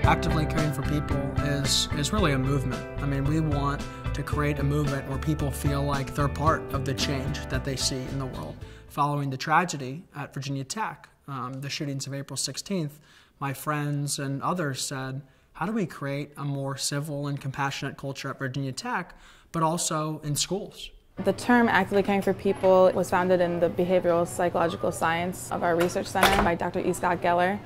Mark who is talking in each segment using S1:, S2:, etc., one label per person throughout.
S1: Actively caring for people is really a movement. I mean, we want to create a movement where people feel like they're part of the change that they see in the world. Following the tragedy at Virginia Tech, the shootings of April 16th, my friends and others said, how do we create a more civil and compassionate culture at Virginia Tech, but also in schools?
S2: The term actively caring for people was founded in the behavioral psychological science of our research center by Dr. E. Scott Geller.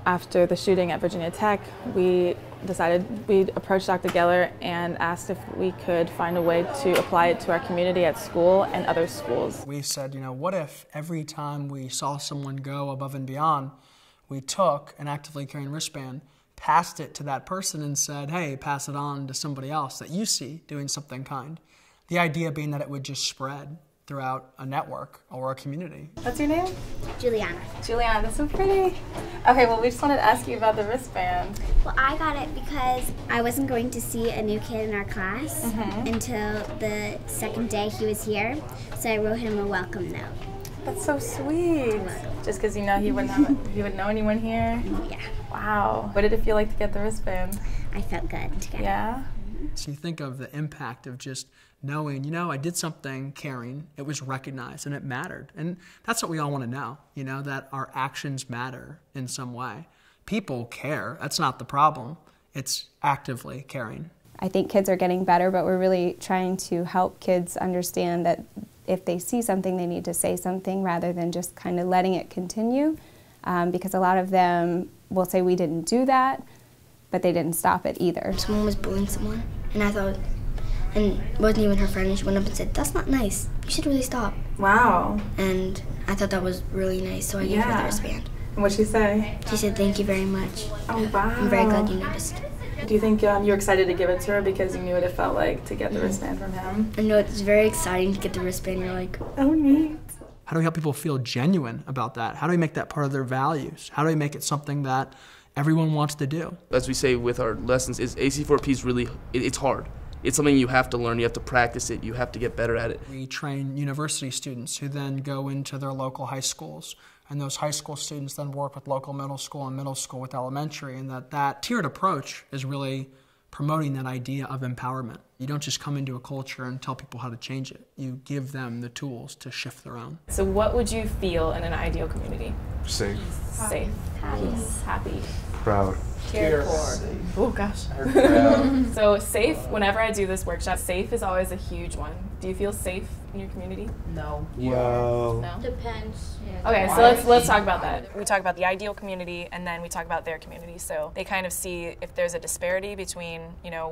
S2: After the shooting at Virginia Tech, we decided we'd approach Dr. Geller and asked if we could find a way to apply it to our community at school and other schools.
S1: We said, what if every time we saw someone go above and beyond, we took an actively caring wristband, passed it to that person and said, hey, pass it on to somebody else that you see doing something kind. The idea being that it would just spread throughout a network or a community.
S2: What's your name?
S3: Juliana.
S2: Juliana, that's so pretty. Okay, well, we just wanted to ask you about the wristband.
S3: Well, I got it because I wasn't going to see a new kid in our class until the second day he was here, so I wrote him a welcome note.
S2: That's so sweet. Just because he wouldn't know anyone here?
S3: Yeah.
S2: Wow. What did it feel like to get the wristband?
S3: I felt good to get it.
S2: Yeah?
S1: So you think of the impact of just knowing, I did something caring, it was recognized, and it mattered. And that's what we all want to know, that our actions matter in some way. People care. That's not the problem. It's actively caring.
S4: I think kids are getting better, but we're really trying to help kids understand that if they see something, they need to say something rather than just kind of letting it continue. Because a lot of them will say, we didn't do that, but they didn't stop it either.
S5: Someone was bullying someone, and I thought, and it wasn't even her friend, and she went up and said, that's not nice. You should really stop.
S2: Wow.
S5: And I thought that was really nice, so I gave her the wristband.
S2: And what'd she say?
S5: She said, thank you very much.
S2: Oh, wow.
S5: I'm very glad you noticed.
S2: Do you think you're excited to give it to her because you knew what it felt like to get the wristband from him?
S5: I know it's very exciting to get the wristband. You're like,
S2: oh, neat.
S1: How do we help people feel genuine about that? How do we make that part of their values? How do we make it something that everyone wants to do?
S6: As we say with our lessons, is AC4P is really, it's hard. It's something you have to learn, you have to practice it, you have to get better at it.
S1: We train university students who then go into their local high schools, and those high school students then work with local middle school and middle school with elementary, and that tiered approach is really promoting that idea of empowerment. You don't just come into a culture and tell people how to change it. You give them the tools to shift their own.
S2: So what would you feel in an ideal community?
S7: Safe.
S2: Safe. Happy.
S7: Proud.
S2: Cared for. Oh gosh. So safe, whenever I do this workshop, safe is always a huge one. Do you feel safe in your community?
S8: No.
S7: Well,
S2: No?
S8: Depends.
S2: Okay, so let's talk about that. We talk about the ideal community and then we talk about their community. So they kind of see if there's a disparity between,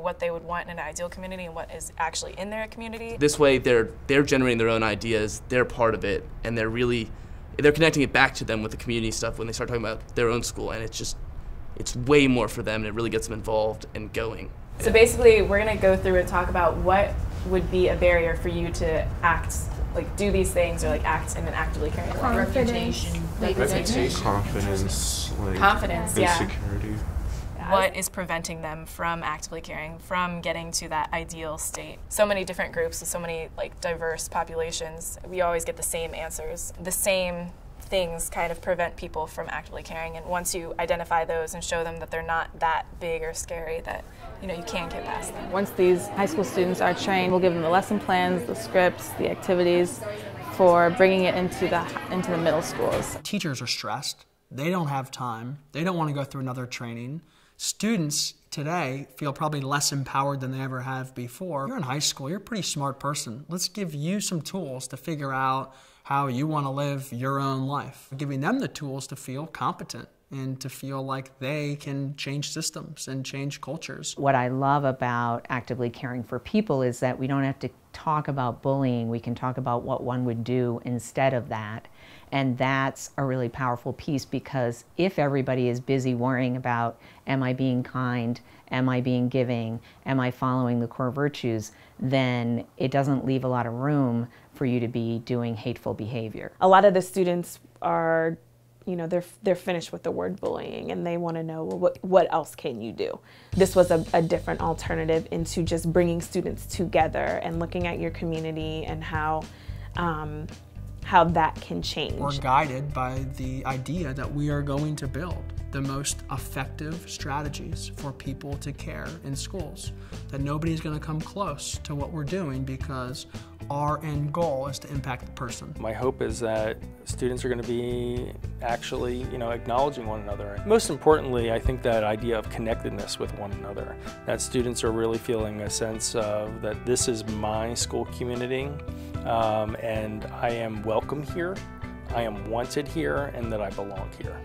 S2: what they would want in an ideal community and what is actually in their community.
S6: This way they're generating their own ideas, they're part of it, and they're connecting it back to them with the community stuff when they start talking about their own school, and it's way more for them, and it really gets them involved and going.
S2: So basically, we're going to go through and talk about what would be a barrier for you to act, do these things, or act in an actively caring way.
S8: Reputation.
S7: confidence,
S2: Confidence, yeah.
S7: insecurity.
S2: What is preventing them from actively caring, from getting to that ideal state? So many different groups with so many diverse populations, we always get the same answers. The same things kind of prevent people from actively caring, and once you identify those and show them that they're not that big or scary, that you can get past them. Once these high school students are trained, we'll give them the lesson plans, the scripts, the activities for bringing it into the middle schools.
S1: Teachers are stressed. They don't have time. They don't want to go through another training. Students today feel probably less empowered than they ever have before. You're in high school, you're a pretty smart person. Let's give you some tools to figure out how you want to live your own life. Giving them the tools to feel competent and to feel like they can change systems and change cultures.
S9: What I love about actively caring for people is that we don't have to talk about bullying. We can talk about what one would do instead of that. And that's a really powerful piece, because if everybody is busy worrying about, am I being kind, am I being giving, am I following the core virtues, then it doesn't leave a lot of room for you to be doing hateful behavior.
S10: A lot of the students are, they're finished with the word bullying, and they want to know, well, what else can you do? This was a different alternative into just bringing students together and looking at your community and how how that can change.
S1: We're guided by the idea that we are going to build the most effective strategies for people to care in schools, that nobody's going to come close to what we're doing because our end goal is to impact the person.
S7: My hope is that students are going to be actually, acknowledging one another. Most importantly, I think that idea of connectedness with one another, that students are really feeling a sense of that this is my school community, and I am welcome here, I am wanted here, and that I belong here.